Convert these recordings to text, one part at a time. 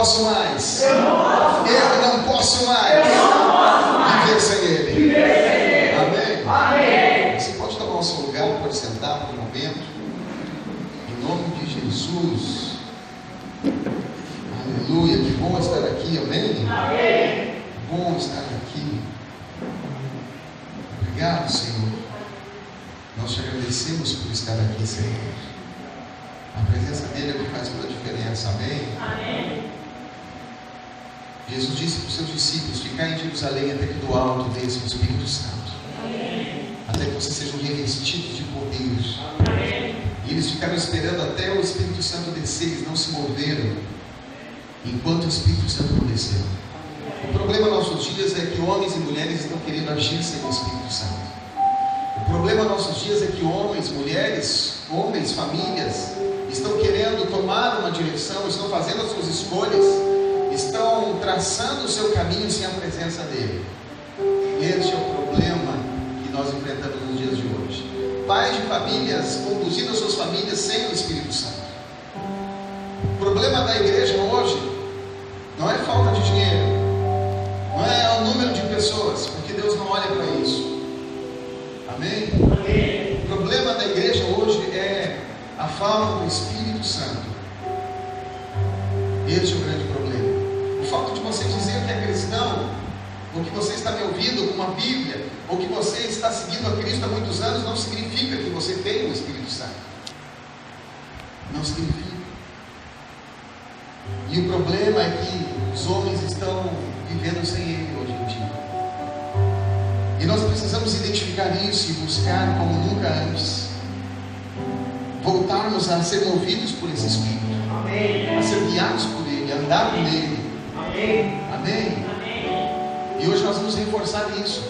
posso mais. Eu não posso mais viver sem Ele. Amém? Você pode tomar o seu lugar, pode sentar por um momento. Em nome de Jesus. Aleluia. Que bom estar aqui. Amém? Bom estar aqui. Obrigado, Senhor. Nós te agradecemos por estar aqui, Senhor. A presença dele é o que faz toda a diferença. Amém? Jesus disse para os seus discípulos: ficar em Jerusalém até que do alto desça o Espírito Santo. Até que vocês sejam revestidos de poder. E eles ficaram esperando até o Espírito Santo descer. Eles não se moveram enquanto o Espírito Santo não desceu. O problema nos nossos dias é que homens e mulheres estão querendo agir sem o Espírito Santo. O problema nos nossos dias é que homens, mulheres, homens, famílias estão querendo tomar uma direção, estão fazendo as suas escolhas, estão traçando o seu caminho sem a presença dele. Este é o problema que nós enfrentamos nos dias de hoje. Pais de famílias conduzindo as suas famílias sem o Espírito Santo. O problema da igreja hoje não é falta de dinheiro, não é o número de pessoas, porque Deus não olha para isso. Amém? O problema da igreja hoje é a falta do Espírito Santo. Este é o grande problema. O fato de você dizer que é cristão, ou que você está me ouvindo com uma Bíblia, ou que você está seguindo a Cristo há muitos anos, não significa que você tem o Espírito Santo. Não significa. E o problema é que os homens estão vivendo sem Ele hoje em dia. E nós precisamos identificar isso e buscar como nunca antes. Voltarmos a ser movidos por esse Espírito. Amém. A ser guiados por Ele, a andar com Ele. Amém. E hoje nós vamos reforçar isso.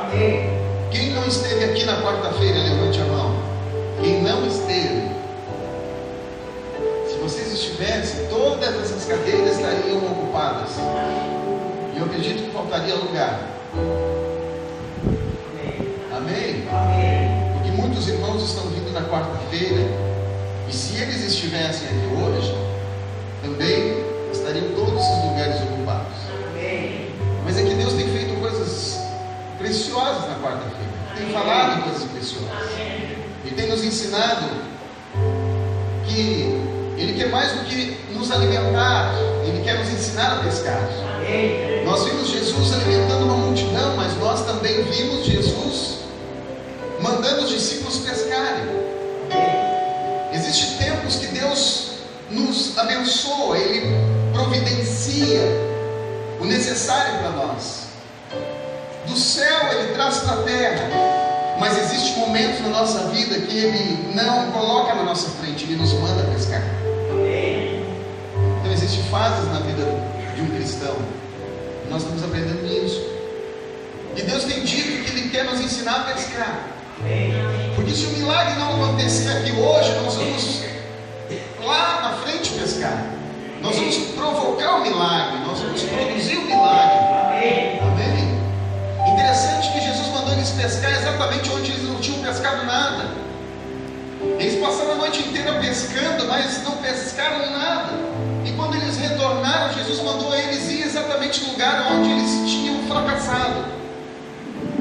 Amém. Quem não esteve aqui na quarta-feira, levante a mão. Quem não esteve, se vocês estivessem, todas essas cadeiras estariam ocupadas. E eu acredito que faltaria lugar. Amém? Porque muitos irmãos estão vindo na quarta-feira, e se eles estivessem aqui hoje, também estariam todos esses lugares ocupados. Mas é que Deus tem feito coisas preciosas na quarta-feira, tem falado coisas preciosas, e tem nos ensinado que Ele quer mais do que nos alimentar, Ele quer nos ensinar a pescar. Nós vimos Jesus alimentando uma multidão, mas nós também vimos Jesus mandando os discípulos pescarem. Existem tempos que Deus nos abençoa, Ele providencia o necessário para nós. Do céu Ele traz para a terra, mas existem momentos na nossa vida que Ele não coloca na nossa frente, Ele nos manda pescar. Então existem fases na vida de um cristão, e nós estamos aprendendo isso. E Deus tem dito que Ele quer nos ensinar a pescar. Porque se o milagre não acontecer aqui hoje, nós vamos lá na frente pescar. Nós vamos provocar o milagre, nós vamos produzir o milagre. Amém? Interessante que Jesus mandou eles pescar exatamente onde eles não tinham pescado nada. Eles passaram a noite inteira pescando, mas não pescaram nada. E quando eles retornaram, Jesus mandou eles ir exatamente no lugar onde eles tinham fracassado.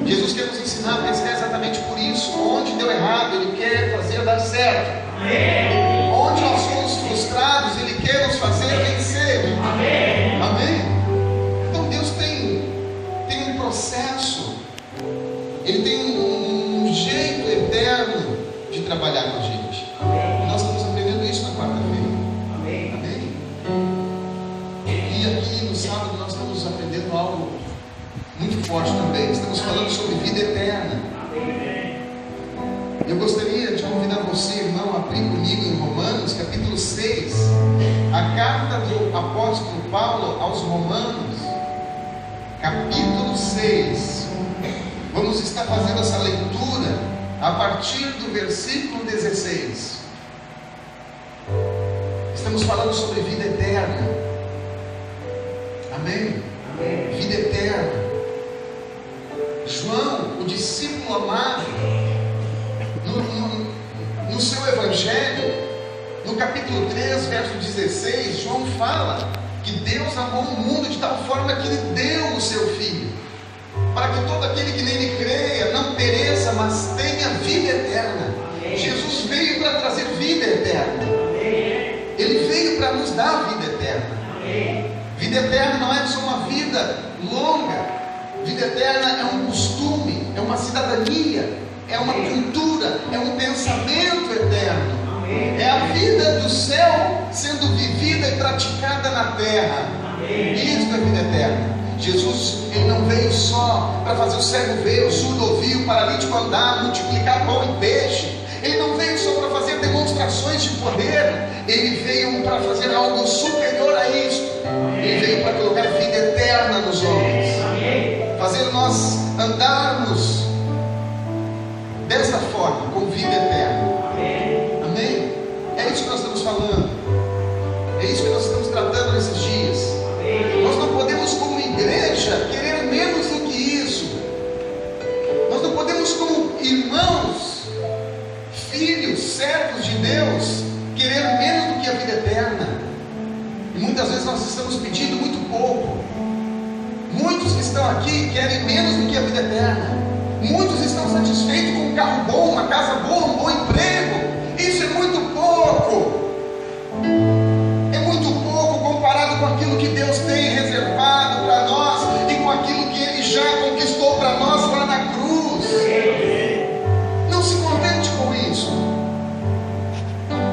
Jesus quer nos ensinar a pescar exatamente por isso. Onde deu errado, Ele quer fazer dar certo. Amém. Onde nós fomos frustrados, Ele quer nos fazer vencer. Amém. Então Deus tem um processo, Ele tem um jeito eterno de trabalhar com a gente. Nós estamos aprendendo isso na quarta-feira. Amém. E aqui no sábado nós estamos aprendendo algo muito forte também. Estamos falando sobre vida eterna. Eu gostaria de convidar você, irmão, a abrir comigo em Romanos, capítulo 6, a carta do apóstolo Paulo aos Romanos, capítulo 6. Vamos estar fazendo essa leitura a partir do versículo 16. Estamos falando sobre vida eterna. Amém? Vida eterna. João, o discípulo amado, no seu evangelho, no capítulo 3, verso 16, João fala que Deus todo aquele que nele creia não pereça, mas tenha vida eterna. Jesus veio para trazer vida eterna. Ele veio para nos dar vida eterna. Vida eterna não é só uma vida longa. Vida eterna é um costume, é uma cidadania, é uma cultura, é um pensamento eterno. É a vida do céu sendo vivida e praticada na terra. Isso é vida eterna. Jesus, ele não veio só para fazer o cego ver, o surdo ouvir, o paralítico andar, multiplicar pão e peixe. Ele não veio só para fazer demonstrações de poder. Ele veio para fazer algo superior a isso. Ele veio para colocar vida eterna nos homens, fazer nós andarmos dessa forma, com vida eterna. Amém? É isso que nós estamos falando. É isso que nós estamos tratando nesses dias. Nós não podemos, como igreja, querer menos do que isso. Nós não podemos, como irmãos, filhos, servos de Deus, querer menos do que a vida eterna. E muitas vezes nós estamos pedindo muito pouco. Muitos que estão aqui querem menos do que a vida eterna. Muitos estão satisfeitos com um carro bom, uma casa boa, um bom emprego. Isso é muito pouco. É muito pouco comparado com aquilo que Deus tem reservado para nós e com aquilo que Ele já conquistou para nós lá na cruz. Não se contente com isso.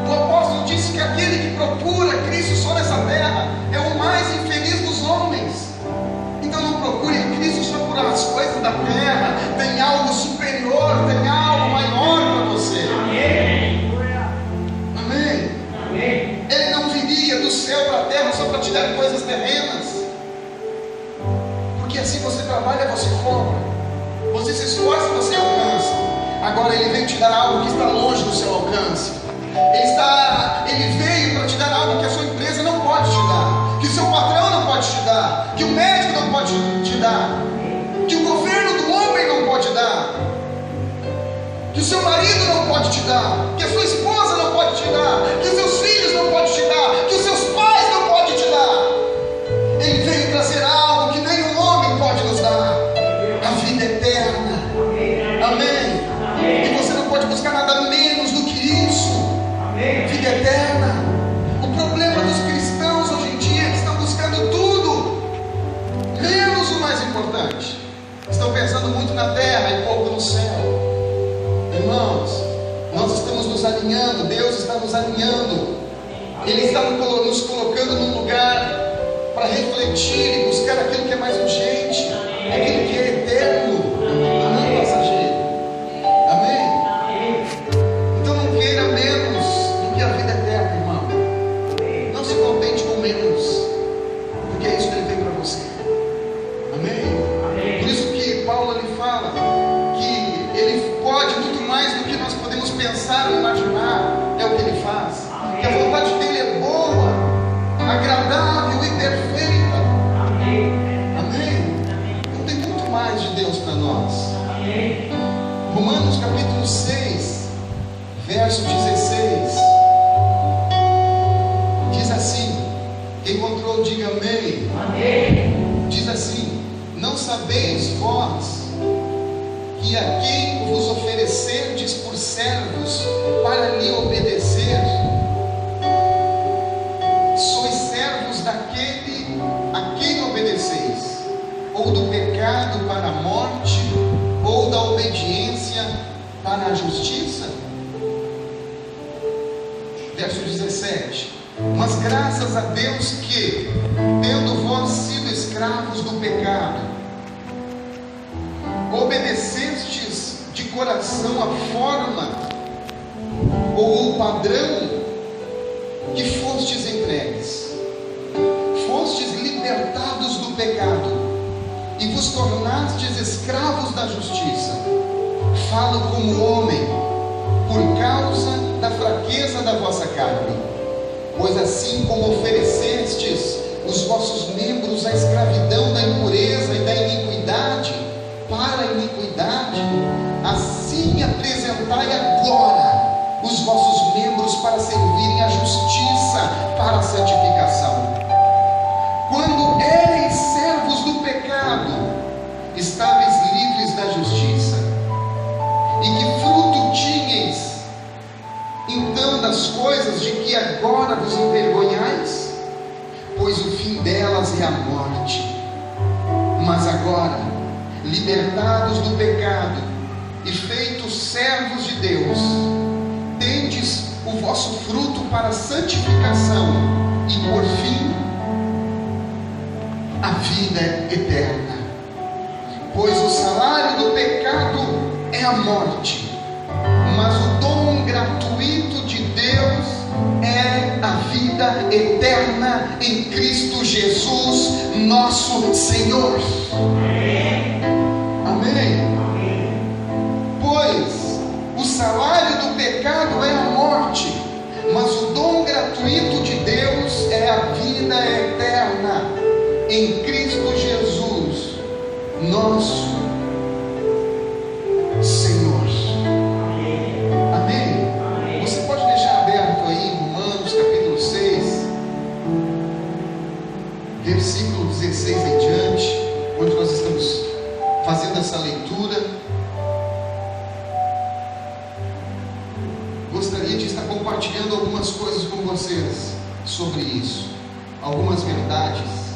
O apóstolo disse que aquele que procura Cristo só nessa terra é o mais infeliz dos homens. Então não procure Cristo só por as coisas da terra. Tem algo superior, tem algo maior para você. Amém? Ele não viria do céu para a terra só para te dar coisas terrenas. Porque assim você trabalha, você cobra. Você se esforça, você alcança. Agora Ele vem te dar algo que está longe do seu alcance. Ele veio para te dar algo que a sua empresa não pode te dar, que o seu patrão não pode te dar, que o médico não pode te dar, que o governo do homem não pode dar, que o seu marido não pode te dar, que a sua esposa não pode te dar, que os seus filhos não podem te dar, que os seus pais não podem te dar. Ele veio trazer algo que nenhum homem pode nos dar: a vida eterna. Amém? E você não pode buscar nada menos do que isso. Vida eterna. O problema dos cristãos hoje em dia é que estão buscando tudo menos o mais importante. Estão pensando muito na terra e pouco no céu. Irmãos, nós estamos nos alinhando. Deus está nos alinhando. Ele está nos colocando num lugar para refletir e buscar aquilo que é mais urgente, aquilo que é eterno, não passageiro. Amém? Então não queira menos do que a vida eterna, irmão. Não se contente com menos, porque é isso que Ele tem para você. Amém? Por isso que Paulo lhe fala que Ele pode muito mais do que nós podemos pensar ou imaginar. É o que Ele faz. Que a vontade dele é boa, agradável e perfeita. Amém? Então tem muito mais de Deus para nós. Romanos capítulo 6, verso 16, diz assim: quem encontrou, diga amém. Diz assim: não sabeis vós que a quem vos oferecerdes por servos para lhe obedecer, sois servos daquele a quem obedeceis, ou do pecado para a morte, ou da obediência para a justiça? Verso 17: mas graças a Deus que, tendo vós sido escravos do pecado, obedecestes de coração a forma ou o padrão que fostes entregues, fostes libertados do pecado e vos tornastes escravos da justiça. Falo como homem, por causa da fraqueza da vossa carne. Pois assim como oferecestes os vossos membros à escravidão da impureza e da iniquidade para a iniquidade, assim apresentai agora os vossos membros para servirem à justiça para a santificação. Quando ereis servos do pecado, estáveis livres pois o fim delas é a morte. Mas agora, libertados do pecado e feitos servos de Deus, tendes o vosso fruto para a santificação e, por fim, a vida eterna. Pois o salário do pecado é a morte, mas o dom gratuito de Deus é a vida eterna em Cristo Jesus, nosso Senhor. Amém? Pois o salário do pecado é a morte, mas o dom gratuito de Deus é a vida eterna em Cristo Jesus, nosso Senhor. Amém? Você pode deixar aberto aí Romanos capítulo 6, versículo 16 em diante, onde nós estamos fazendo essa leitura. Gostaria de estar compartilhando algumas coisas com vocês sobre isso, algumas verdades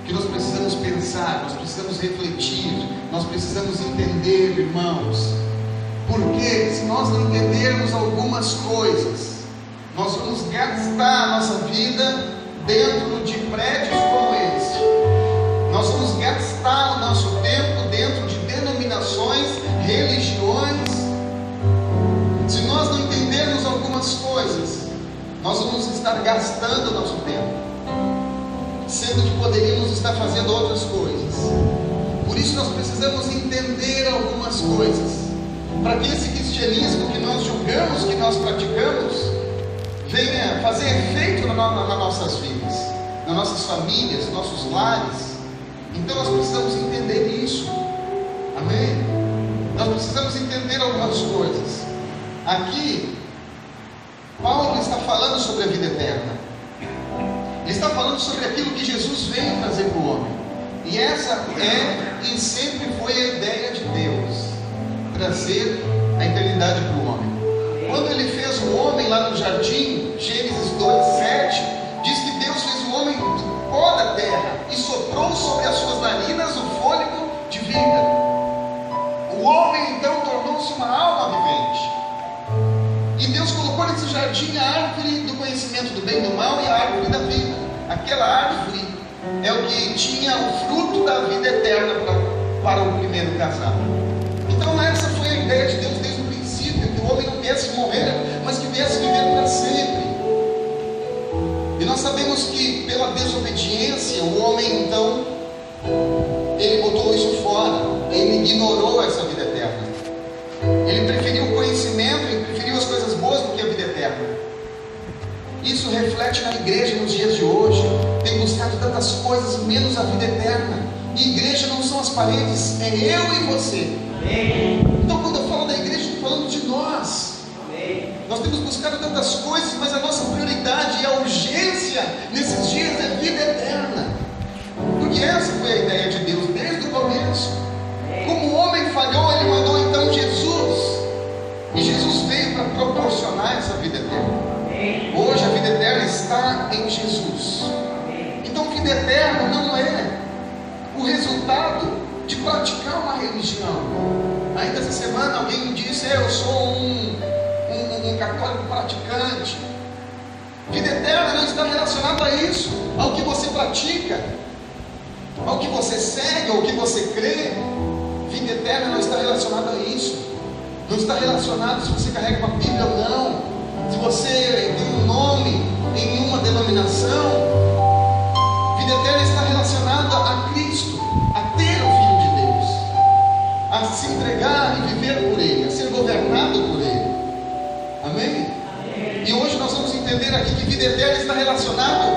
que nós precisamos pensar, nós precisamos refletir, nós precisamos entender, irmãos, porque se nós não entendermos algumas coisas, nós vamos gastar a nossa vida dentro de prédios como esse, nós vamos gastar o nosso tempo dentro de denominações, religiões. Se nós não entendermos algumas coisas, nós vamos estar gastando o nosso tempo, sendo que poderíamos estar fazendo outras coisas. Por isso nós precisamos entender algumas coisas, para que esse cristianismo que nós julgamos, que nós praticamos, venha fazer efeito nas nossas vidas, nas nossas famílias, nos nossos lares. Então nós precisamos entender isso. Amém? Nós precisamos entender algumas coisas. Aqui Paulo está falando sobre a vida eterna. Ele está falando sobre aquilo que Jesus veio trazer para o homem. E essa é e sempre foi a ideia de Deus, trazer a eternidade para o homem. Quando ele fez o homem lá no jardim, Gênesis 2:7, diz que Deus fez o homem do pó da terra e soprou sobre as suas narinas o fôlego de vida. O homem então tornou-se uma alma vivente. E Deus colocou nesse jardim a árvore do conhecimento do bem e do mal e a árvore da vida. Aquela árvore é o que tinha o fruto da vida eterna para o primeiro casal. Então essa foi a ideia de Deus desde o princípio, que o homem não viesse morrer, mas que viesse viver para sempre. E nós sabemos que pela desobediência, o homem então, ele botou isso fora, ele ignorou essa vida eterna. Ele preferiu o conhecimento, ele preferiu as coisas boas do que a vida eterna. Isso reflete na igreja nos dias de hoje. Tem buscado tantas coisas, menos a vida eterna. E igreja não são as paredes, é eu e você. Amém. Então quando eu falo da igreja, estou falando de nós. Amém. Nós temos buscado tantas coisas, mas a nossa prioridade e a urgência nesses dias é vida eterna. Porque essa foi a ideia de Deus desde o começo. Como o homem falhou, ele mandou então Jesus. E Jesus veio para proporcionar essa vida eterna. Hoje a vida eterna está em Jesus. Então vida eterna não é o resultado de praticar uma religião. Ainda essa semana alguém me disse: eu sou um católico praticante. Vida eterna não está relacionada a isso, ao que você pratica, ao que você segue, ao que você crê. Vida eterna não está relacionada a isso. Não está relacionado se você carrega uma Bíblia ou não, se você tem um nome em uma denominação. Vida eterna está relacionada a Cristo, a ter o Filho de Deus, a se entregar e viver por Ele, a ser governado por Ele. Amém? Amém. E hoje nós vamos entender aqui que vida eterna está relacionado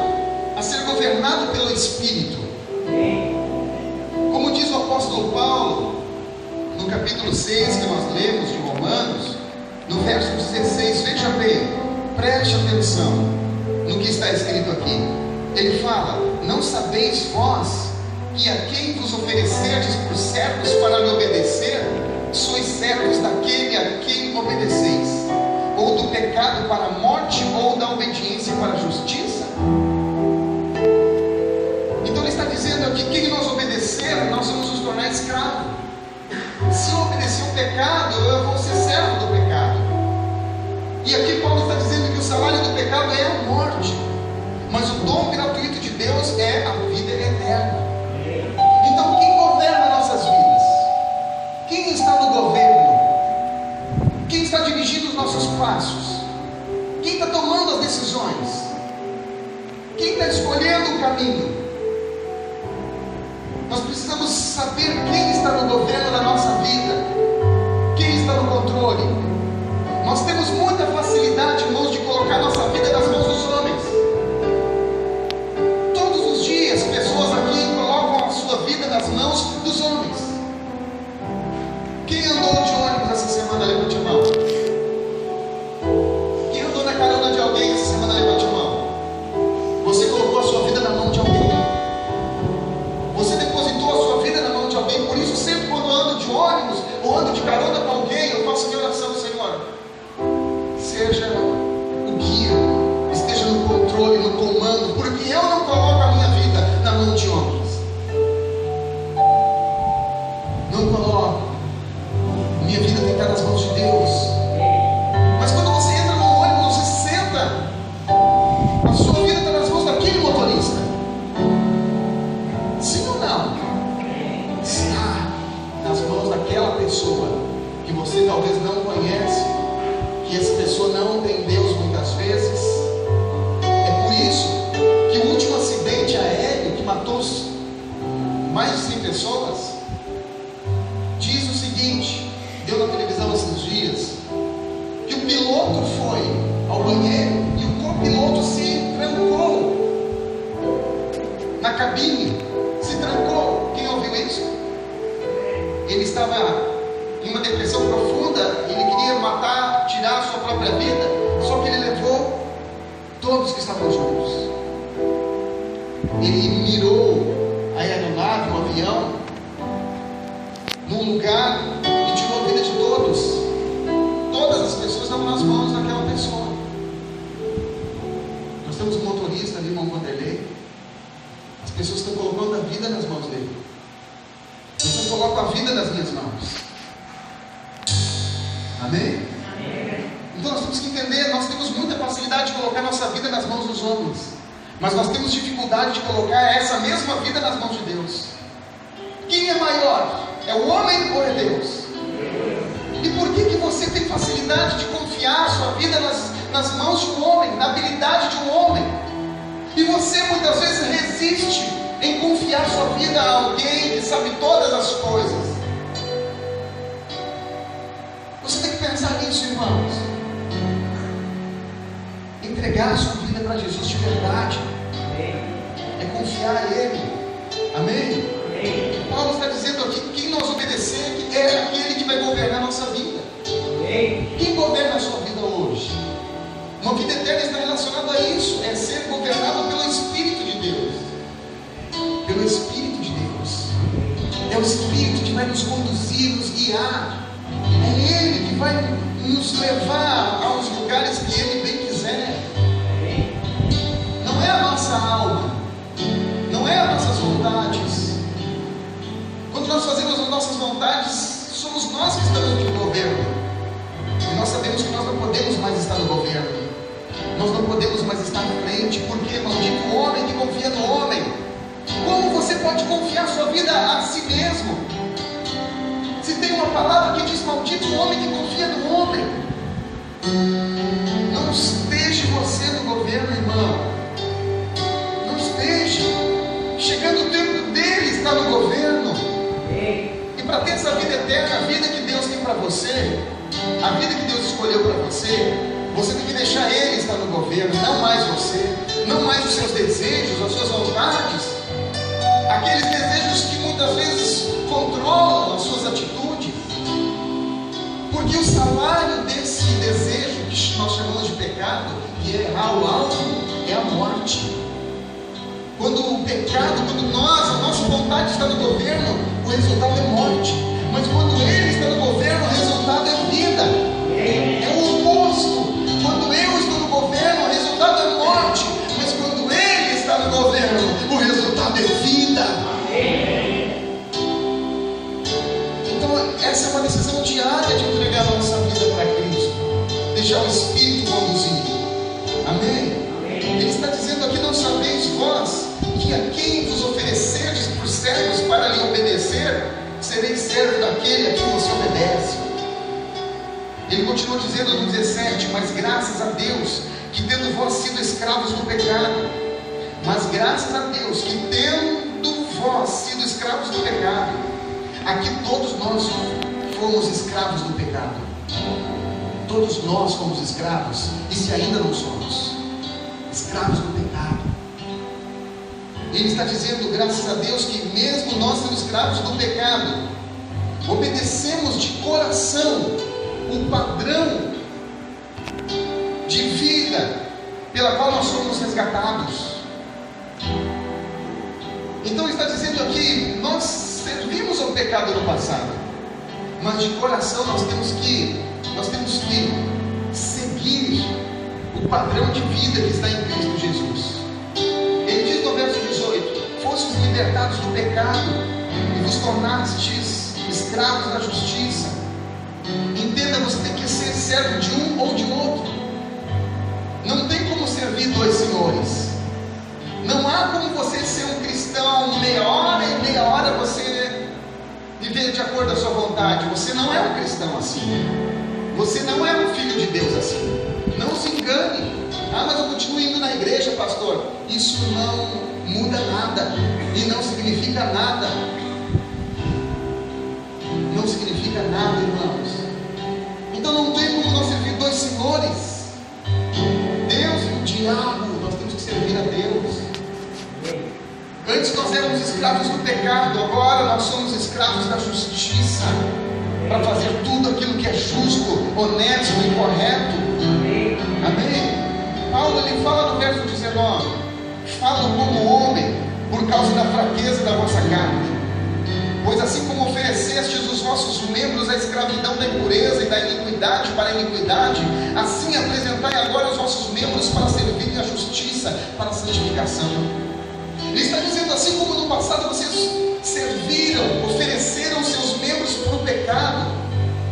a ser governado pelo Espírito. Amém. Como diz o apóstolo Paulo no capítulo 6 que nós lemos de Romanos, no verso 16, veja bem, preste atenção no que está escrito aqui. Ele fala: não sabeis vós que a quem vos oferecerdes por servos para lhe obedecer, sois servos daquele a quem obedeceis, ou do pecado para a morte, ou da obediência para a justiça? quem nós obedecer, nós vamos nos tornar escravos. Se eu obedecer o pecado, eu vou ser servo do pecado. E aqui Paulo está dizendo que o salário do pecado é a morte, mas o dom gratuito de Deus é a vida eterna. Então quem governa nossas vidas? Quem está no governo? Quem está dirigindo os nossos passos? Quem está tomando as decisões? Quem está escolhendo o caminho? Nós precisamos saber quem está no governo da nossa vida, quem está no controle. Nós temos muita facilidade, irmãos, de colocar nossa vida nas mãos dos homens. Todos os dias, pessoas aqui colocam a sua vida nas mãos dos homens. Quem andou de ônibus essa semana, levante a mão. Quem andou na carona de alguém essa semana, levante a mão. Você colocou a sua vida na mão de alguém. Você depositou a sua vida na mão de alguém. Por isso, sempre quando eu ando de ônibus ou ando de carona com alguém, eu faço a minha oração: Senhor, seja o guia, esteja no controle, no comando, porque eu não coloco a minha vida na mão de homens. Não coloco. Minha vida tem que estar nas mãos de Deus. Mas quando você entra no ônibus, você senta, a sua vida está nas mãos daquele motorista. Sim ou não? Está nas mãos daquela pessoa que você talvez não conhece, que essa pessoa não tem Deus muitas vezes. É por isso que o último acidente aéreo que matou mais de 100 pessoas diz o seguinte, deu na televisão esses dias, que o piloto foi ao banheiro e o copiloto se trancou na cabine, se trancou. Quem ouviu isso? Ele estava em uma depressão profunda, ele queria matar, tirar a sua própria vida, só que ele levou todos que estavam juntos. Ele mirou a aeronave, o avião, num lugar e tirou a vida de todos. Todas as pessoas estavam nas mãos daquela pessoa. Nós temos um motorista ali, irmão Vanderlei. As pessoas estão colocando a vida nas mãos dele. As pessoas colocam a vida nas minhas mãos. Amém? Amém? Então nós temos que entender, nós temos muita facilidade de colocar nossa vida nas mãos dos homens, mas nós temos dificuldade de colocar essa mesma vida nas mãos de Deus. Quem é maior? É o homem ou é Deus? E por que você tem facilidade de confiar a sua vida nas mãos de um homem, na habilidade de um homem? E você muitas vezes resiste em confiar sua vida a alguém que sabe todas as coisas. Você tem que pensar nisso, irmãos. Entregar a sua vida para Jesus de verdade é confiar a Ele. Amém? Paulo está dizendo aqui que quem nós obedecer é aquele que vai governar a nossa vida. Quem governa a sua vida hoje? Uma vida eterna está relacionada a isso, é ser governado pelo Espírito de Deus. Pelo Espírito de Deus. É o Espírito que vai nos conduzir, nos guiar. É Ele que vai nos levar aos lugares que Ele bem quiser. Não é a nossa alma, não é as nossas vontades. Quando nós fazemos as nossas vontades, somos nós que estamos no governo. E nós sabemos que nós não podemos mais estar no governo. Nós não podemos mais estar na frente, porque maldito o homem que confia no homem. Como você pode confiar sua vida a si mesmo? Se tem uma palavra que diz maldito o homem que confia no homem. Não esteja você no governo, irmão. Não esteja. Chegando o tempo dele estar no governo. E para ter essa vida eterna, a vida que Deus tem para você, a vida que Deus escolheu para você, você tem que deixar Ele estar no governo, não mais você, não mais os seus desejos, as suas vontades, aqueles desejos que muitas vezes controlam as suas atitudes, porque o salário desse desejo que nós chamamos de pecado, que é errar o alvo, é a morte. Quando o pecado, quando a nossa vontade está no governo, o resultado é morte. Mas quando Ele está no governo, o resultado é vida. É o oposto. Quando eu estou no governo, o resultado é morte. Mas quando Ele está no governo, o resultado é vida. quem vos oferecerdes por servos para lhe obedecer, sereis servo daquele a quem você obedece. Ele continua dizendo no 17: mas graças a Deus, que tendo vós sido escravos do pecado, mas graças a Deus, que tendo vós sido escravos do pecado, aqui todos nós fomos escravos do pecado. Todos nós fomos escravos, e se ainda não somos escravos do pecado. Ele está dizendo, graças a Deus, que mesmo nós sendo escravos do pecado, obedecemos de coração o padrão de vida pela qual nós somos resgatados. Então está dizendo aqui, nós servimos ao pecado no passado, mas de coração nós temos que seguir o padrão de vida que está em Cristo Jesus. Ele diz no verso 18: fostes libertados do pecado e vos tornastes escravos da justiça. Entenda, você tem que ser servo de um ou de outro. Não tem como servir dois senhores. Não há como você ser um cristão meia hora e meia hora você viver de acordo com a sua vontade. Você não é um cristão assim. Você não é um filho de Deus assim. Não se engane. Ah, mas eu continuo indo na igreja, pastor. Isso não muda nada e não significa nada. Não significa nada, irmãos. Então não tem como nós servir dois senhores. Deus e o diabo. Nós temos que servir a Deus. Antes nós éramos escravos do pecado, agora nós somos escravos da justiça, para fazer tudo aquilo que é justo, honesto e correto. Amém? Paulo ele fala no verso 19: falo como homem por causa da fraqueza da vossa carne, pois assim como oferecestes os vossos membros à escravidão da impureza e da iniquidade para a iniquidade, assim apresentai agora os vossos membros para servirem à justiça, para a santificação. Ele está dizendo, assim como no passado vocês serviram, ofereceram seus membros para o pecado,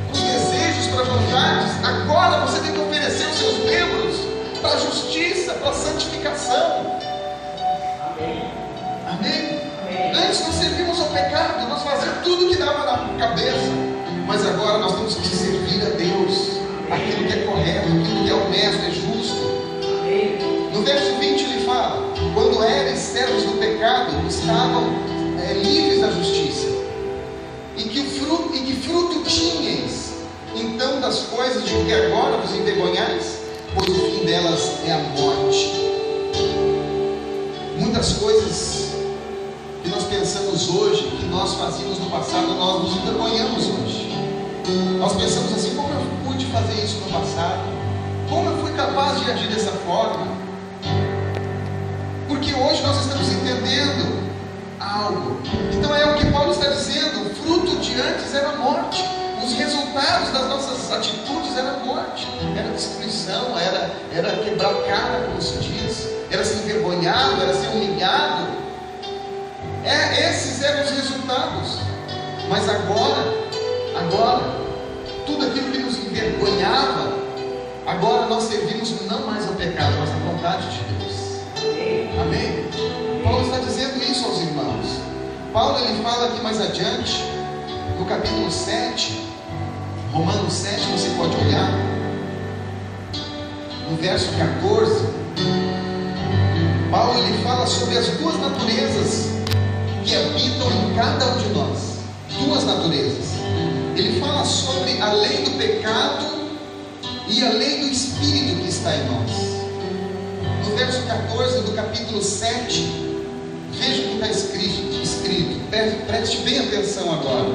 para os desejos, para as vontades, agora você tem que oferecer os seus membros para a justiça, para a santificação. Amém? Amém? Antes nós servíamos ao pecado, nós fazíamos tudo que dava na cabeça, mas agora nós temos que servir a Deus, aquilo que é correto, aquilo que é honesto, é justo. No verso 20 ele fala: quando eres servos do pecado, estavam livres da justiça, e que fruto tinhas então das coisas de que agora vos envergonhais, pois o fim delas é a morte. Muitas coisas que nós pensamos hoje, que nós fazíamos no passado, nós nos envergonhamos hoje. Nós pensamos assim: como eu pude fazer isso no passado? Como eu fui capaz de agir dessa forma? Porque hoje nós estamos entendendo algo. Então é o que Paulo está dizendo: o fruto de antes era a morte, os resultados das nossas atitudes era a morte, era destruição, era quebrar a cara, como se diz, era ser envergonhado, era ser humilhado. Esses eram os resultados. Mas agora, tudo aquilo que nos envergonhava, agora nós servimos não mais ao pecado, mas à vontade de Deus. Amém? Paulo está dizendo isso aos irmãos. Paulo ele fala aqui mais adiante, no capítulo 7, Romanos 7, você pode olhar, no verso 14, Paulo ele fala sobre as duas naturezas que habitam em cada um de nós. Duas naturezas. Ele fala sobre a lei do pecado e a lei do Espírito que está em nós. No verso 14 do capítulo 7, veja o que está escrito. Preste bem atenção agora.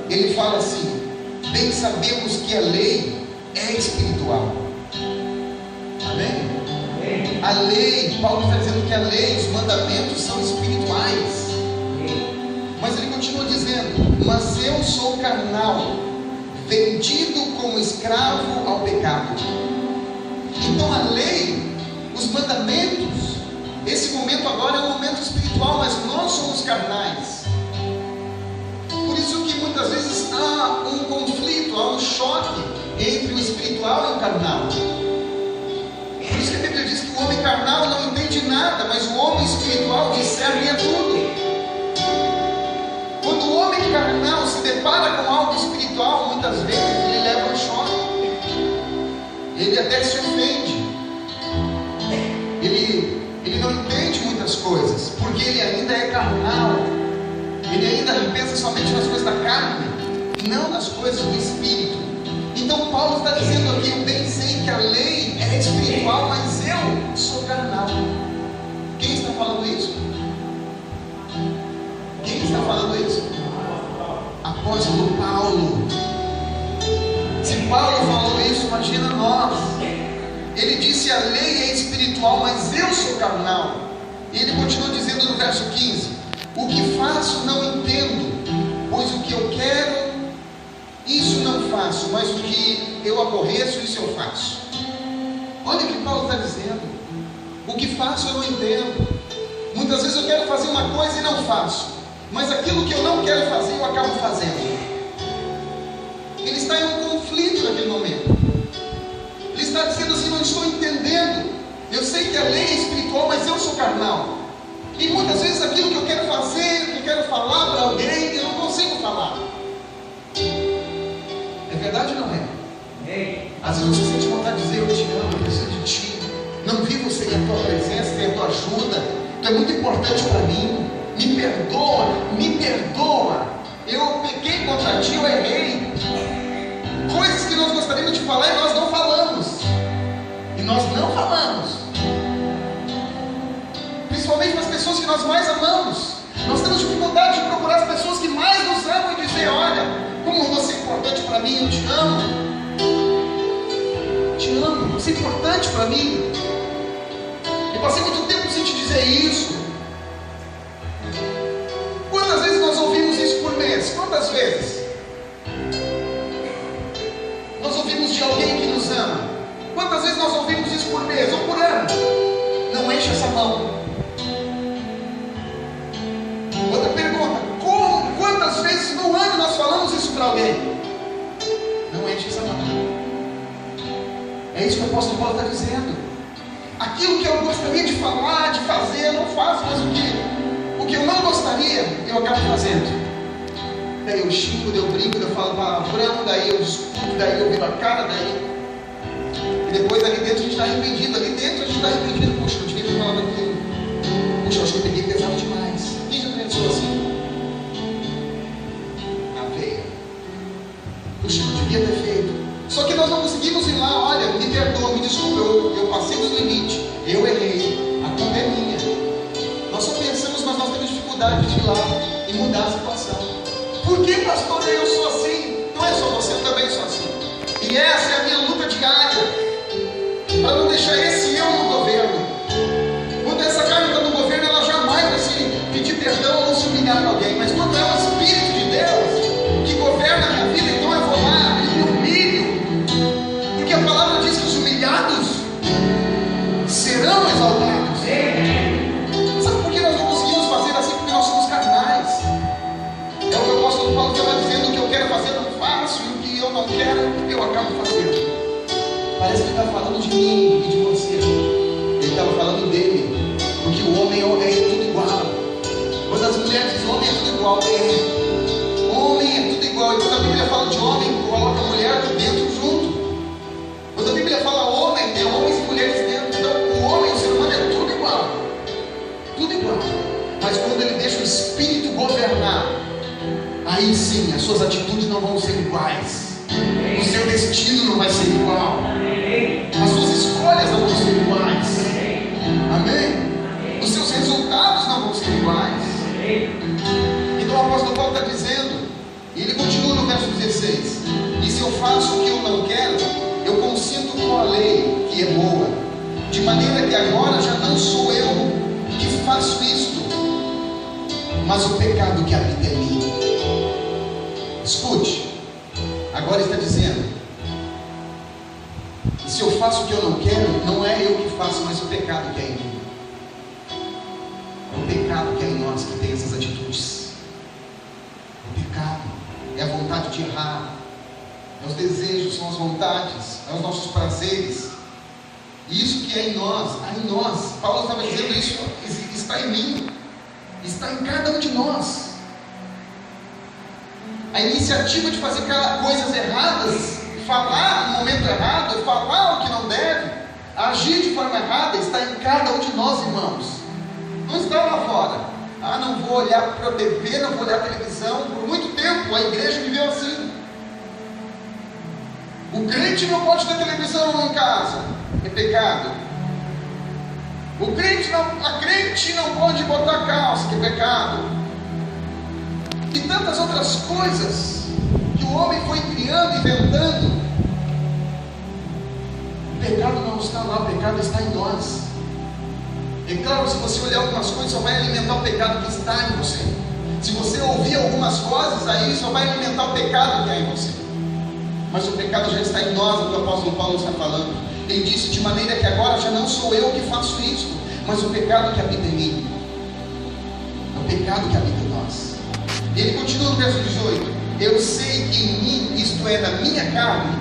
Ele fala assim: bem sabemos que a lei é espiritual. Amém? Amém. A lei, Paulo está dizendo que a lei, os mandamentos são espirituais. Mas ele continua dizendo: mas eu sou carnal, vendido como escravo ao pecado. Então a lei, os mandamentos, esse momento agora é um momento espiritual, mas nós somos carnais. Por isso que muitas vezes há um conflito, há um choque entre o espiritual e o carnal. Por isso que a Bíblia diz que o homem carnal não entende nada nada, mas o homem espiritual discerne a tudo. Quando o homem carnal se depara com algo espiritual, muitas vezes ele leva um choque, ele até se ofende, ele não entende muitas coisas, porque ele ainda é carnal, ele ainda pensa somente nas coisas da carne, e não nas coisas do Espírito. Então Paulo está dizendo aqui: eu bem sei que a lei é espiritual, mas eu sou carnal. Quem está falando isso? Quem está falando isso? Apóstolo Paulo. Se Paulo falou isso, imagina nós. Ele disse: a lei é espiritual, mas eu sou carnal. E ele continua dizendo no verso 15: o que faço não entendo, pois o que eu quero, isso não faço, mas o que eu aborreço, isso eu faço. Olha o que Paulo está dizendo: o que faço eu não entendo. Muitas vezes eu quero fazer uma coisa e não faço, mas aquilo que eu não quero fazer eu acabo fazendo. Ele está em um conflito naquele momento. Ele está dizendo assim: não estou entendendo. Eu sei que a lei é espiritual, mas eu sou carnal. E muitas vezes aquilo que eu quero fazer, que eu quero falar para alguém, eu não consigo falar. É verdade ou não é? Às vezes você sente vontade de dizer: eu te amo, eu preciso de ti, não vivo sem a tua presença, sem a tua ajuda, tu é muito importante para mim, me perdoa, eu pequei contra ti, eu errei. Coisas que nós gostaríamos de falar e nós não falamos. Principalmente para as pessoas que nós mais amamos. Nós temos dificuldade de procurar as pessoas que mais nos amam e dizer: olha, como você é importante para mim, eu te amo. Você é importante para mim. Eu passei muito tempo sem te dizer isso. Quantas vezes nós ouvimos isso por mês? Quantas vezes nós ouvimos de alguém que nos ama? Quantas vezes nós ouvimos isso por mês ou por ano? Não enche essa mão. Outra pergunta: quantas vezes no ano nós falamos isso para alguém? Não enche essa mão. É isso que o apóstolo Paulo está dizendo. Aquilo que eu gostaria de falar, de fazer, eu não faço, mas o que eu não gostaria, eu acabo fazendo. Daí eu xingo, daí eu brinco, daí eu falo palavrão, daí eu discuto, daí eu viro a cara, daí... E depois ali dentro a gente está arrependido, puxa, eu devia ter falado aquilo. Puxa, eu acho que eu peguei pesado demais. Quem já pensou assim? Na veia. Puxa, eu devia ter feito. Só que nós não conseguimos ir lá: olha, me perdoa, me desculpa, eu passei dos limites, eu errei, a culpa é minha. Nós só pensamos, mas nós temos dificuldade de ir lá e mudar a situação. Por que, pastor, eu sou assim? Não é só você, eu também sou assim. E essa é a minha luta diária, para não deixar esse eu no governo. Quando essa carne está no governo, ela jamais vai se pedir perdão ou se humilhar para alguém. Mas quando é o Espírito de Deus que governa a minha vida, então eu vou lá e me humilho. Porque a palavra diz que os humilhados serão exaltados. Sabe por que nós não conseguimos fazer assim? Porque nós somos carnais. É o que o apóstolo Paulo estava dizendo: o que eu quero fazer eu não faço, e o que eu não quero eu acabo fazendo. Parece que ele está falando de mim e de você. Ele estava falando dele, porque o homem é tudo igual. Quando as mulheres dizem homem é tudo igual, homem é tudo igual. E quando a Bíblia fala de homem, coloca a mulher dentro junto. Quando a Bíblia fala homem, tem homens e mulheres dentro. Então o homem, o ser humano, é tudo igual. Tudo igual. Mas quando ele deixa o Espírito governar, aí sim as suas atitudes não vão ser iguais. O seu destino não vai ser igual. As suas escolhas não vão ser iguais. Amém? Os seus resultados não vão ser iguais. Então o apóstolo Paulo está dizendo, e ele continua no verso 16: e se eu faço o que eu não quero, eu consinto com a lei que é boa, de maneira que agora já não sou eu que faço isto, mas o pecado que habita em mim. Escute, agora está dizendo: se eu faço o que eu não quero, não é eu que faço, mas o pecado que é em mim. É o pecado que é em nós que tem essas atitudes. O pecado é a vontade de errar, é os desejos, são as vontades, é os nossos prazeres. Isso que é em nós, Paulo estava dizendo isso, está em mim, está em cada um de nós. A iniciativa de fazer coisas erradas, falar no momento errado, falar o que não deve, agir de forma errada, está em cada um de nós, irmãos. Não está lá fora. Não vou olhar para a TV, não vou olhar a televisão. Por muito tempo a igreja viveu assim. O crente não pode ter televisão em casa, é pecado. A crente não pode botar calça, que é pecado. E tantas outras coisas que o homem foi criando, inventando. O pecado não está lá, o pecado está em nós. E claro, se você olhar algumas coisas, só vai alimentar o pecado que está em você. Se você ouvir algumas vozes aí, só vai alimentar o pecado que há em você. Mas o pecado já está em nós, o que o apóstolo Paulo está falando. Ele disse: de maneira que agora já não sou eu que faço isso, mas o pecado que habita em mim. É o pecado que habita em nós. Ele continua no verso 18: eu sei que em mim, isto é, na minha carne.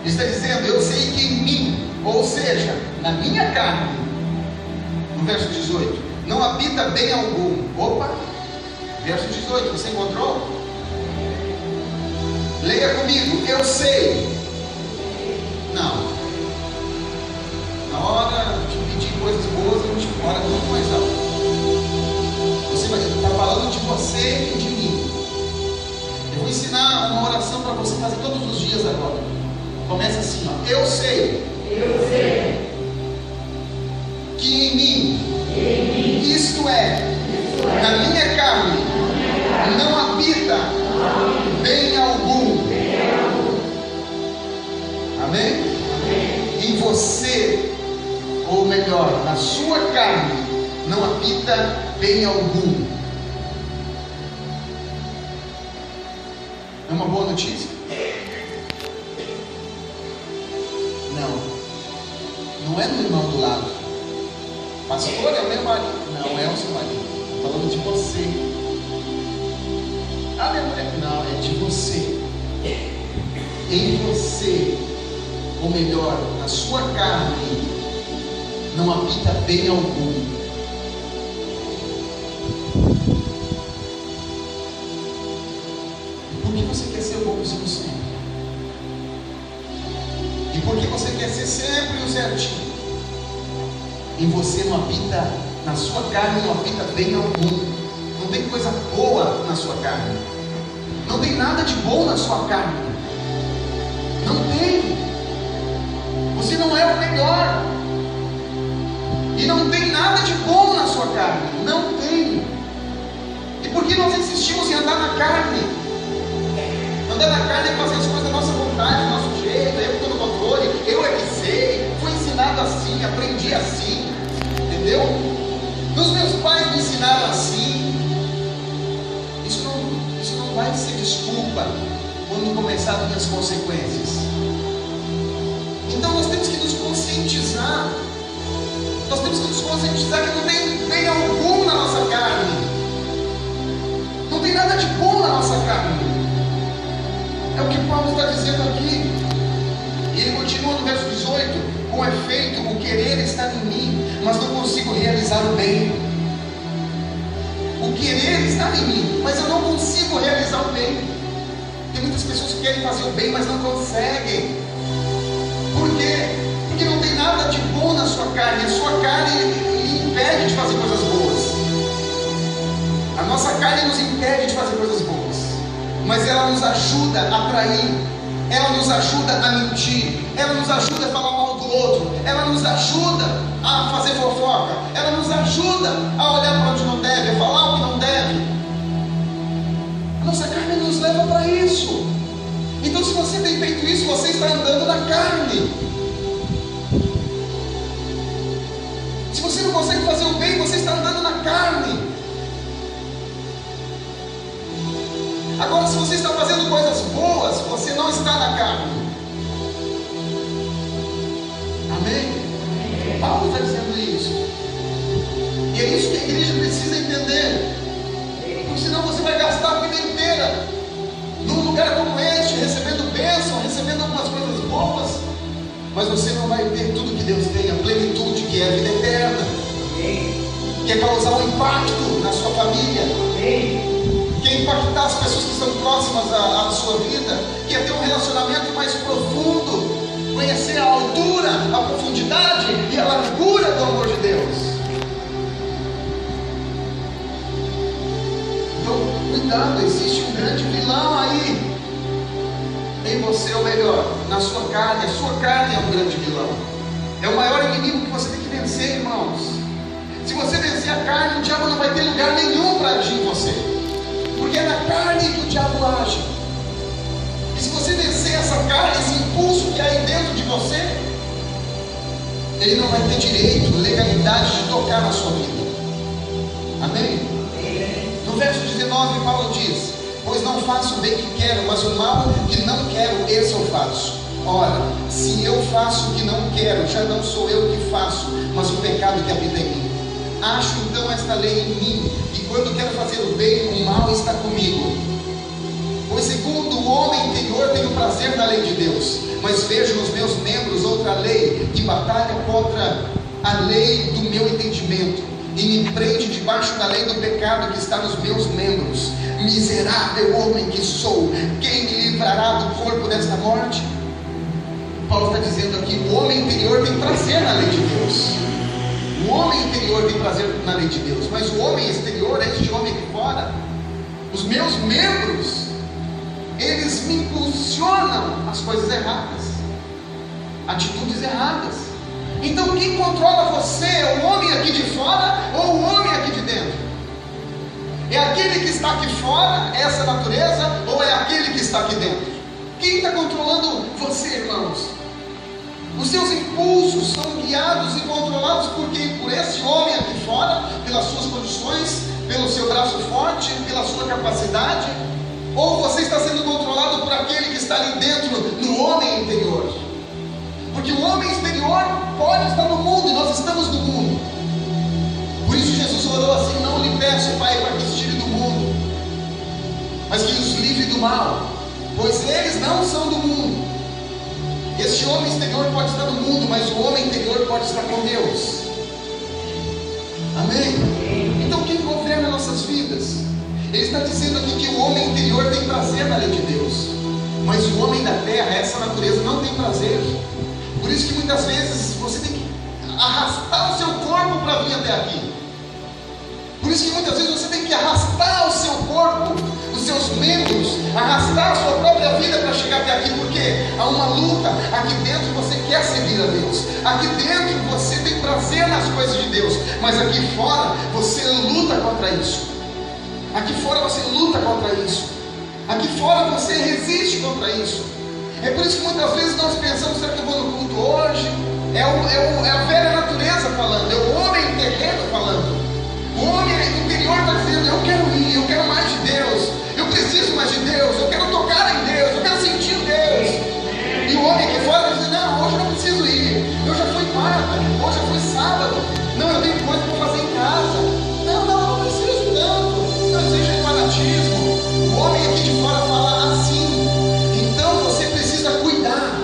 Ele está dizendo: eu sei que em mim, ou seja, na minha carne. No verso 18: não habita bem algum. Opa! Verso 18, você encontrou? Leia comigo: eu sei. Não. Na hora de pedir coisas boas, a gente ora muito mais alto. Você vai estar falando de você e de mim. Eu vou ensinar uma oração para você fazer todos os dias agora. Começa assim, ó: eu sei. Eu sei que em mim, isto é, na minha carne, não habita bem algum. Amém? Em você, ou melhor, na sua carne, não habita bem algum. É uma boa notícia? Não é no irmão do lado. Pastor, é o meu marido. Não é o seu marido. Estou falando de você. Minha mulher. Não, é de você. Em você, ou melhor, na sua carne, não habita bem algum. E por que você quer ser o bonzinho sempre? E por que você quer ser sempre o certinho? Em você não habita, na sua carne não habita bem algum. Não tem coisa boa na sua carne. Não tem nada de bom na sua carne. Não tem. Você não é o melhor. E não tem nada de bom na sua carne. Não tem. E por que nós insistimos em andar na carne? Andar na carne é fazer as coisas da nossa vontade, do nosso jeito. Eu que estou no controle, eu é que sei. Fui ensinado assim, aprendi assim. Entendeu? Os meus pais me ensinaram assim. Isso não vai ser desculpa quando começar a vir as consequências. Então nós temos que nos conscientizar. Nós temos que nos conscientizar que não tem bem algum na nossa carne. Não tem nada de bom na nossa carne. É o que Paulo está dizendo aqui. E ele continua no verso 18: com efeito, o querer está em mim, mas não consigo realizar o bem. O querer está em mim, mas eu não consigo realizar o bem. Tem muitas pessoas que querem fazer o bem, mas não conseguem. Por quê? Porque não tem nada de bom na sua carne. A sua carne lhe impede de fazer coisas boas. A nossa carne nos impede de fazer coisas boas, mas ela nos ajuda a trair, ela nos ajuda a mentir, ela nos ajuda a falar mal do outro, ela nos ajuda a fazer fofoca, ela nos ajuda a olhar para onde não deve, a falar o que não deve. A nossa carne nos leva para isso. Então, se você tem feito isso, você está andando na carne. Se você não consegue fazer o bem, você está andando na carne. Agora, se você está fazendo coisas boas, você não está na carne. Amém? Paulo está dizendo isso. E é isso que a igreja precisa entender. Porque senão você vai gastar a vida inteira num lugar como este, recebendo bênção, recebendo algumas coisas boas, mas você não vai ter tudo que Deus tem, a plenitude que é a vida eterna, que é causar um impacto na sua família, que é impactar as pessoas que estão próximas à sua vida, que é ter um relacionamento mais profundo, conhecer a altura, a profundidade e a largura do amor de Deus. Então, cuidado, existe um grande vilão aí em você, ou melhor, na sua carne. A sua carne é um grande vilão, é o maior inimigo que você tem que vencer, irmãos. Se você vencer a carne, o diabo não vai ter lugar nenhum para agir em você, porque é na carne que o diabo age. E se você vencer essa carne, esse impulso que há aí dentro de você, ele não vai ter direito, legalidade de tocar na sua vida. Amém? No verso 19, Paulo diz: pois não faço o bem que quero, mas o mal que não quero, esse eu faço. Ora, se eu faço o que não quero, já não sou eu que faço, mas o pecado que habita em mim. Acho então esta lei em mim, e quando quero fazer o bem, o mal está comigo. Pois segundo o homem interior tenho prazer na lei de Deus, mas vejo nos meus membros outra lei, que batalha contra a lei do meu entendimento, e me prende debaixo da lei do pecado que está nos meus membros. Miserável homem que sou, quem me livrará do corpo desta morte? Paulo está dizendo aqui: o homem interior tem prazer na lei de Deus. O homem interior tem prazer na lei de Deus, mas o homem exterior, este homem aqui fora, os meus membros, eles me impulsionam as coisas erradas, atitudes erradas. Então quem controla você é o homem aqui de fora ou o homem aqui de dentro? É aquele que está aqui fora, essa natureza, ou é aquele que está aqui dentro? Quem está controlando você, irmãos? Os seus impulsos são guiados e controlados por quem? Por esse homem aqui fora, pelas suas condições, pelo seu braço forte, pela sua capacidade? Ou você está sendo controlado por aquele que está ali dentro, no homem interior? Porque o homem exterior pode estar no mundo, e nós estamos no mundo. Por isso Jesus orou assim: não lhe peço, Pai, para que os tire do mundo, mas que os livre do mal, pois eles não são do mundo. Este homem exterior pode estar no mundo, mas o homem interior pode estar com Deus. Amém? Então quem governa nossas vidas? Ele está dizendo aqui que o homem interior tem prazer na lei de Deus, mas o homem da terra, essa natureza, não tem prazer. Por isso que muitas vezes você tem que arrastar o seu corpo para vir até aqui. Por isso que muitas vezes você tem que arrastar o seu corpo, os seus membros, arrastar a sua própria vida para chegar até aqui, porque há uma luta. Aqui dentro você quer servir a Deus, aqui dentro você tem prazer nas coisas de Deus, mas aqui fora você luta contra isso. Aqui fora você luta contra isso, aqui fora você resiste contra isso. É por isso que muitas vezes nós pensamos: será que eu vou no culto hoje? É a velha natureza falando, é o homem terreno falando. O homem interior está dizendo: eu quero ir, eu quero mais de Deus, eu preciso mais de Deus, eu quero tocar em Deus, eu quero sentir Deus. E o homem aqui fora está dizendo: não, hoje eu não preciso ir, eu já fui quarta, hoje eu fui sábado, não, eu tenho coisa para fazer em casa, não preciso tanto, não existe fanatismo. O homem aqui de fora fala assim. Então você precisa cuidar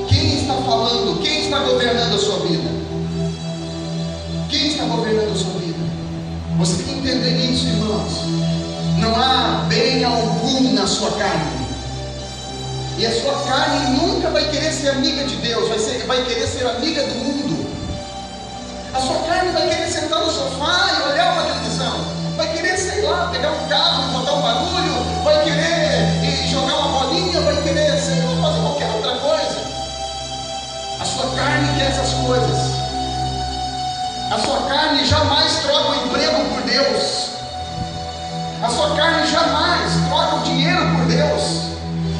quem está falando, quem está governando a sua vida. Quem está governando a sua vida? Você tem que entender isso, irmãos. Não há bem algum na sua carne, e a sua carne nunca vai querer ser amiga de Deus, vai querer ser amiga do mundo. A sua carne vai querer sentar no sofá e olhar uma televisão, vai querer, sei lá, pegar um carro, botar um barulho, vai querer jogar uma bolinha, vai querer, sei lá, fazer qualquer outra coisa. A sua carne quer essas coisas. A sua carne jamais troca o emprego por Deus. A sua carne jamais troca o dinheiro por Deus.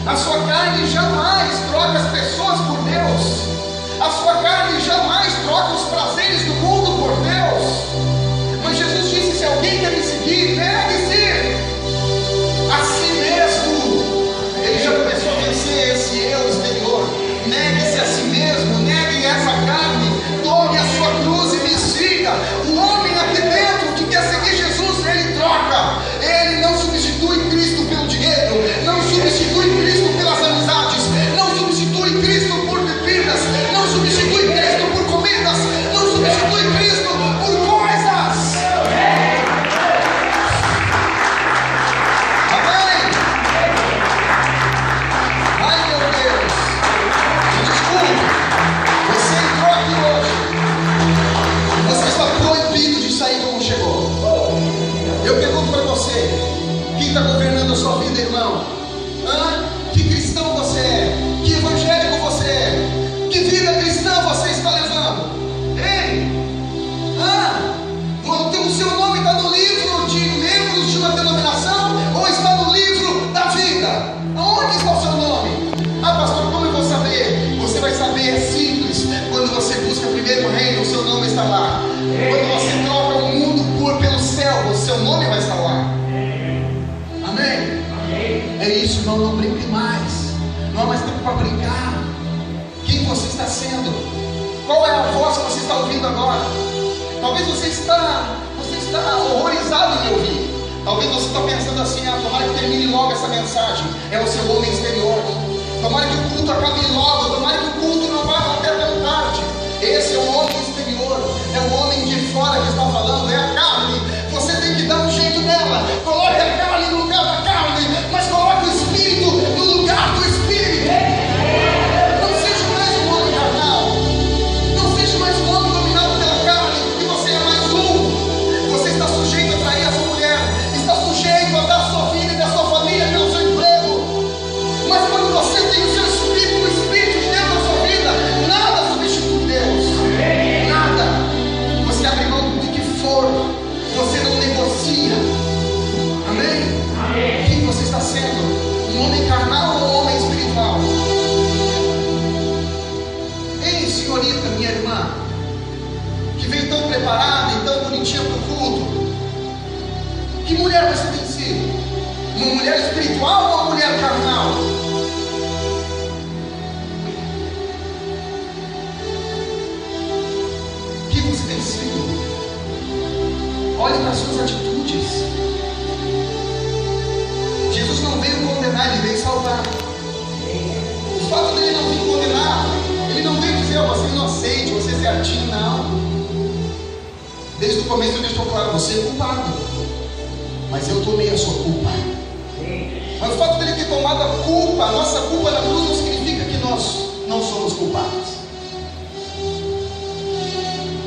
A sua carne jamais troca as pessoas por Deus. A sua carne jamais troca os prazeres do mundo por Deus. Mas Jesus disse: se alguém quer me seguir, negue-se a si mesmo. Ele já começou a vencer esse eu exterior. Negue-se a si mesmo, negue essa carne, tome a sua cruz e me siga. O homem aqui dentro que quer seguir Jesus, ele troca. Ele não substitui Cristo pelo dinheiro, não substitui Cristo pelas amizades, está governando a sua vida, irmão? Que cristão você é? Que evangélico você é? Que vida cristã você está levando? Ei! O seu nome está no livro de membros de uma denominação ou está no livro da vida? Aonde está o seu nome? Pastor, como eu vou saber? Você vai saber, é simples. Quando você busca primeiro o reino, o seu nome está lá. Quando você troca o mundo pelo céu, o seu nome vai estar lá. Amém? É isso, irmão, não brinque mais. Não há mais tempo para brincar. Quem você está sendo? Qual é a voz que você está ouvindo agora? Talvez você está horrorizado em me ouvir. Talvez você está pensando assim: tomara que termine logo essa mensagem. É o seu homem exterior. Tomara que o culto acabe logo. Tomara que o culto não vá até tão tarde. Esse é o homem exterior. É o homem de fora que está falando. É a carne. Você tem que dar um jeito nela. Coloque a carne no lugar da carne, mas coloque o espírito no lugar do espírito. Não seja mais um homem carnal. Não seja mais um homem dominado pela carne, porque você é mais um. Você está sujeito a trair a sua mulher. Está sujeito a dar a sua vida e da sua família pelo seu emprego. Mas quando você tem o seu espírito, o espírito de Deus na sua vida, nada substitui Deus. Nada. Você abre mão do que for. Você não negocia. Amém? Quem você está sendo? Um homem carnal ou um homem espiritual? Ei, senhorita, minha irmã, que veio tão preparada e tão bonitinha para o culto. Que mulher você tem sido? Uma mulher espiritual ou uma mulher carnal? Que você tem sido? Olhe para as suas atitudes. Jesus não veio condenar, ele veio salvar. O fato dele não vir condenar, ele não veio dizer: você é inocente, você é certinho, não. Desde o começo ele deixou claro: você é culpado, mas eu tomei a sua culpa. Mas o fato dele ter tomado a culpa, a nossa culpa na cruz, não significa que nós não somos culpados.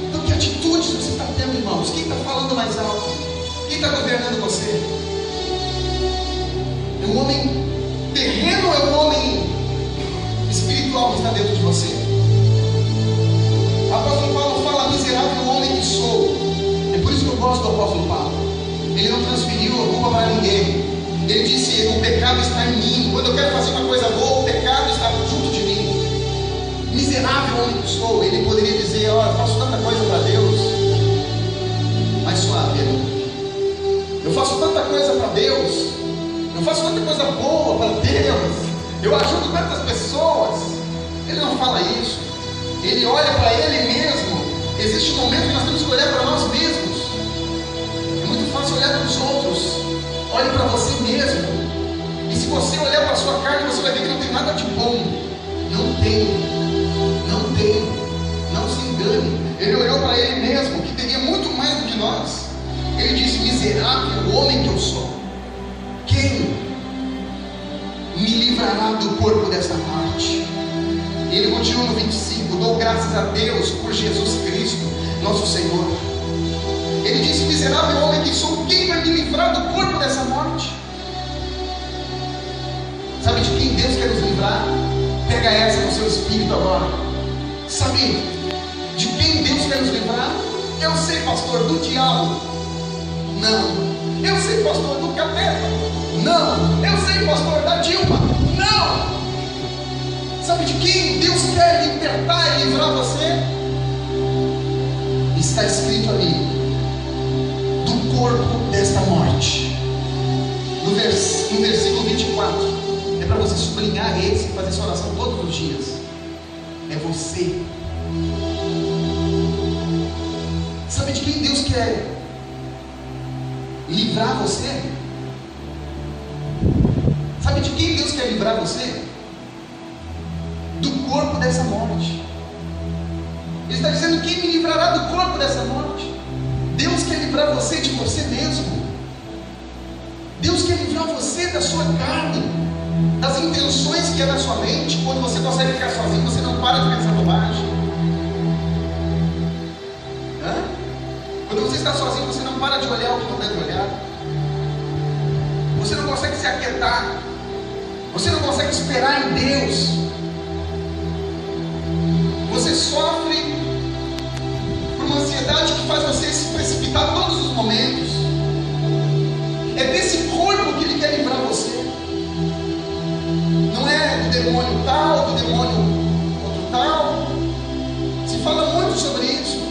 Então, que atitudes você está tendo, irmãos? Quem está falando mais alto? Quem está governando você? É um homem terreno ou é um homem espiritual que está dentro de você? O apóstolo Paulo fala: miserável homem que sou. É por isso que eu gosto do apóstolo Paulo. Ele não transferiu a culpa para ninguém. Ele disse: o pecado está em mim. Quando eu quero fazer uma coisa boa, o pecado está junto de mim. Miserável homem que sou. Ele poderia dizer: eu faço tanta coisa para Deus. Mais suave, eu faço tanta coisa para Deus. Eu faço tanta coisa boa para Deus. Eu ajudo tantas pessoas. Ele não fala isso. Ele olha para ele mesmo. Existe um momento que nós temos que olhar para nós mesmos. É muito fácil olhar para os outros. Olhe para você mesmo. E se você olhar para a sua carne, você vai ver que não tem nada de bom. Não tem. Não tem. Não se engane. Ele olhou para ele mesmo, que teria muito mais do que nós. Ele disse: miserável homem que eu sou. Quem me livrará do corpo desta morte? Ele continua no 25: dou graças a Deus por Jesus Cristo, nosso Senhor. Ele disse: miserável homem que sou, quem vai me livrar do corpo dessa morte? Sabe de quem Deus quer nos livrar? Pega essa no seu espírito agora. Sabe de quem Deus quer nos livrar? Eu sei, pastor, do diabo. Não. Eu sei, pastor, do capeta. Não. Eu sei, pastor, da Dilma. Não. Sabe de quem Deus quer libertar e livrar você? Está escrito ali: do corpo desta morte. No versículo 24. É para você sublinhar esse e fazer essa oração todos os dias. É você. Sabe de quem Deus quer livrar você? Sabe de quem Deus quer livrar você? Do corpo dessa morte. Ele está dizendo: quem me livrará do corpo dessa morte? Deus quer livrar você de você mesmo. Deus quer livrar você da sua carne, das intenções que é na sua mente. Quando você consegue ficar sozinho, você não para de pensar bobagem. Quando você está sozinho, você não para de olhar o que não deve olhar. Você não libertar. Você não consegue esperar em Deus. Você sofre por uma ansiedade que faz você se precipitar todos os momentos. É desse corpo que Ele quer livrar você. Não é do demônio tal, do demônio outro tal. Se fala muito sobre isso.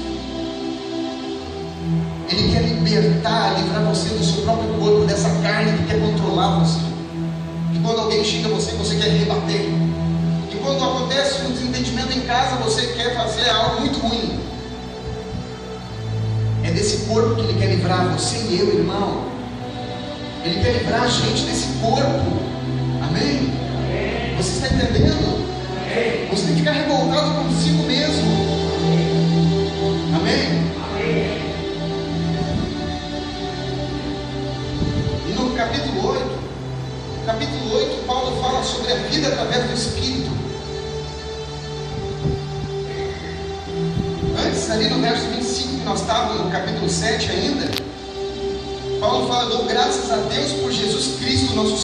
Ele quer libertar, livrar você do seu próprio corpo, dessa carne que quer controlar você. Que quando alguém xinga você, você quer rebater. Que quando acontece um desentendimento em casa, você quer fazer algo muito ruim. É desse corpo que Ele quer livrar você e eu, irmão. Ele quer livrar a gente desse corpo. Amém? Você está entendendo? Você tem que ficar revoltado consigo mesmo. Amém? E no capítulo 8, Paulo fala sobre a vida através do Espírito. Antes, ali no verso 25, que nós estávamos no capítulo 7 ainda, Paulo fala: dou graças a Deus por Jesus Cristo, nosso